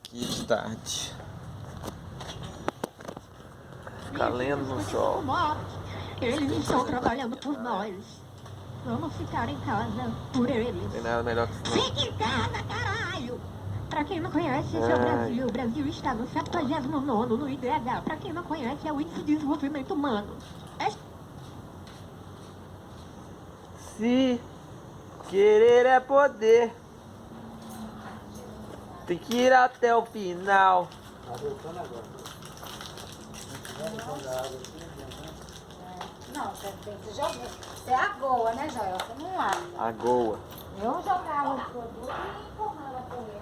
Que tarde. Ficar lendo no sol. Eles estão trabalhando por nós. Vamos ficar em casa por eles. Não tem nada melhor que isso não. Fique em casa, caralho! Pra quem não conhece, esse é o Brasil está no 79º no IDH. Pra quem não conhece, é o Índice de Desenvolvimento Humano. Se querer é poder, tem que ir até o final. Tá voltando agora. Não, você tem que jogar. Você é a goa, né, Joel? Você não lava. A goa. Eu jogava o produto e empurrava a poeira.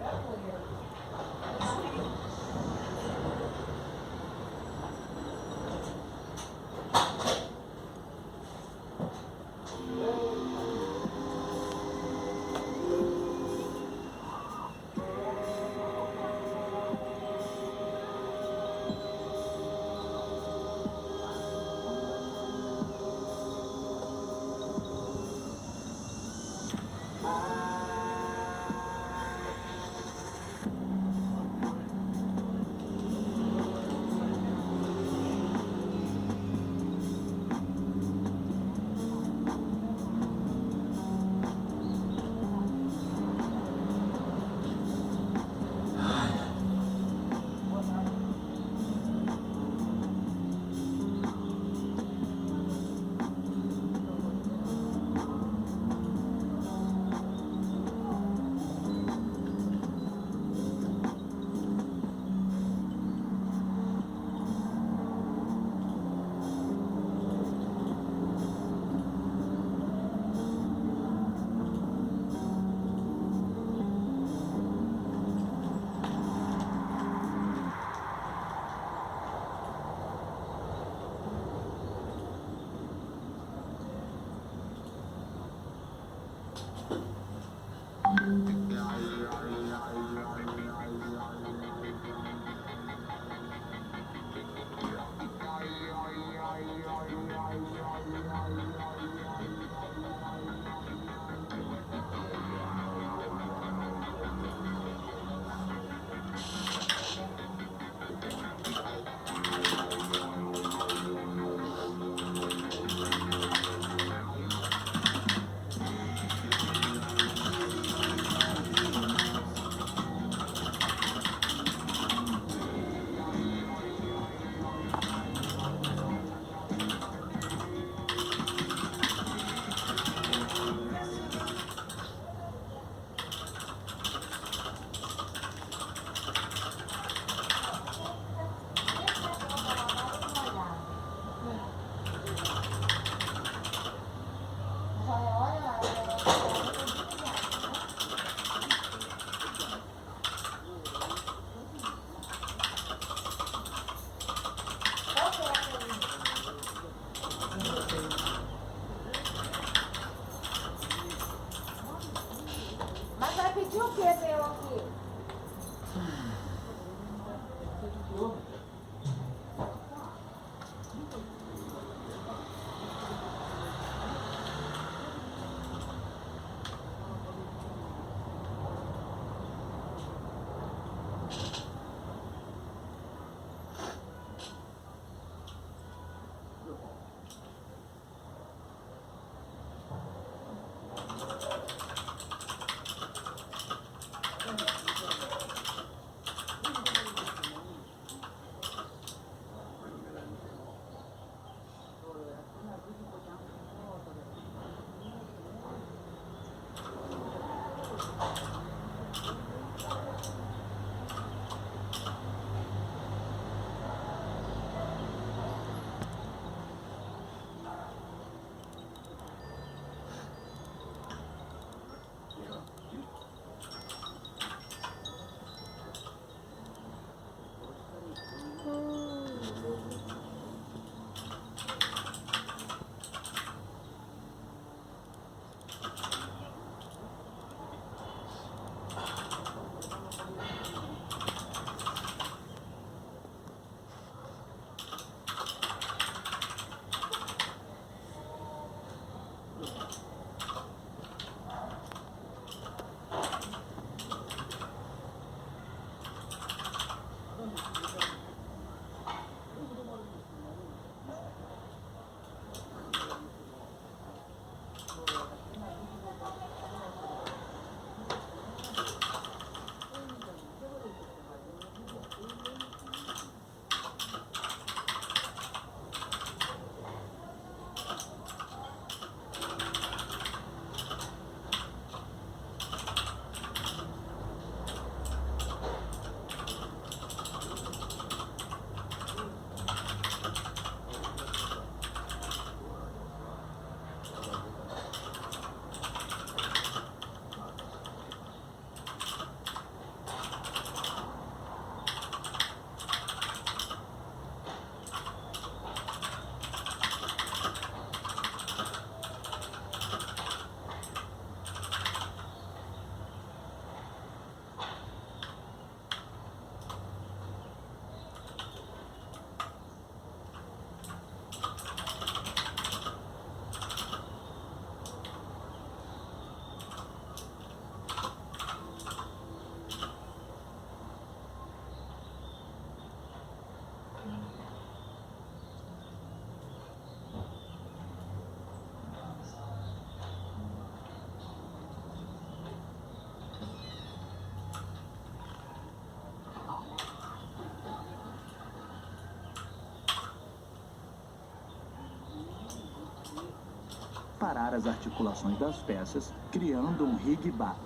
separar as articulações das peças, criando um rig básico.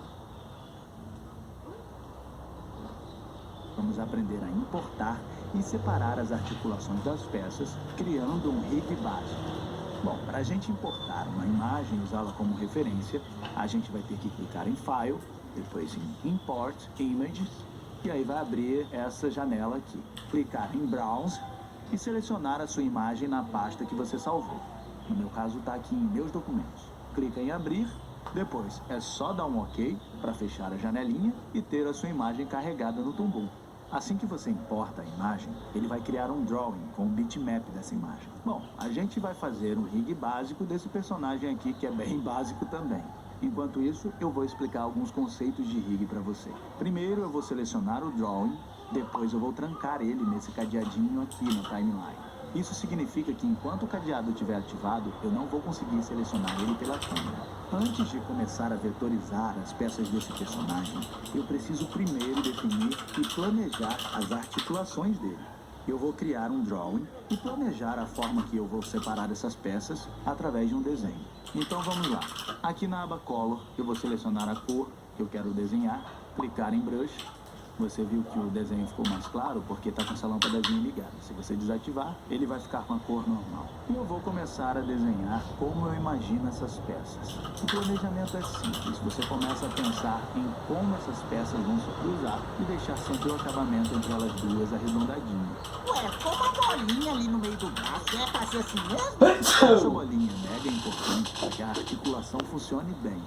Vamos aprender a importar e separar as articulações das peças, criando um rig básico. Bom, para a gente importar uma imagem e usá-la como referência, a gente vai ter que clicar em File, depois em Import Images, e aí vai abrir essa janela aqui. Clicar em Browse e selecionar a sua imagem na pasta que você salvou. No meu caso está aqui em Meus Documentos. Clica em Abrir, depois é só dar um OK para fechar a janelinha e ter a sua imagem carregada no Toon Boom. Assim que você importa a imagem, ele vai criar um drawing com o bitmap dessa imagem. Bom, a gente vai fazer um rig básico desse personagem aqui, que é bem básico também. Enquanto isso, eu vou explicar alguns conceitos de rig para você. Primeiro, eu vou selecionar o drawing, depois eu vou trancar ele nesse cadeadinho aqui na timeline. Isso significa que enquanto o cadeado estiver ativado, eu não vou conseguir selecionar ele pela câmera. Antes de começar a vetorizar as peças desse personagem, eu preciso primeiro definir e planejar as articulações dele. Eu vou criar um drawing e planejar a forma que eu vou separar essas peças através de um desenho. Então vamos lá. Aqui na aba Color, eu vou selecionar a cor que eu quero desenhar, clicar em Brush. Você viu que o desenho ficou mais claro porque está com essa lâmpadazinha ligada. Se você desativar, ele vai ficar com a cor normal. E eu vou começar a desenhar como eu imagino essas peças. O planejamento é simples. Você começa a pensar em como essas peças vão se cruzar e deixar sempre o acabamento entre elas duas arredondadinho. Ué, como a bolinha ali no meio do braço, é pra ser assim mesmo? Essa bolinha é mega importante para que a articulação funcione bem.